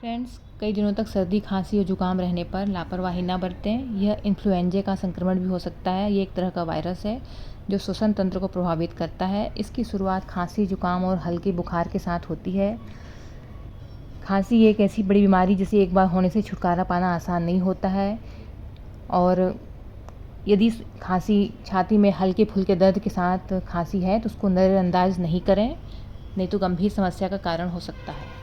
Friends, कई दिनों तक सर्दी, खांसी और जुकाम रहने पर लापरवाही ना बरतें। यह इन्फ्लुएंजा का संक्रमण भी हो सकता है। ये एक तरह का वायरस है जो श्वसन तंत्र को प्रभावित करता है। इसकी शुरुआत खांसी, जुकाम और हल्के बुखार के साथ होती है। खांसी एक ऐसी बड़ी बीमारी जिसे एक बार होने से छुटकारा पाना आसान नहीं होता है, और यदि खांसी छाती में हल्के फुल्के दर्द के साथ खांसी है तो उसको नज़रअंदाज नहीं करें, नहीं तो गंभीर समस्या का कारण हो सकता है।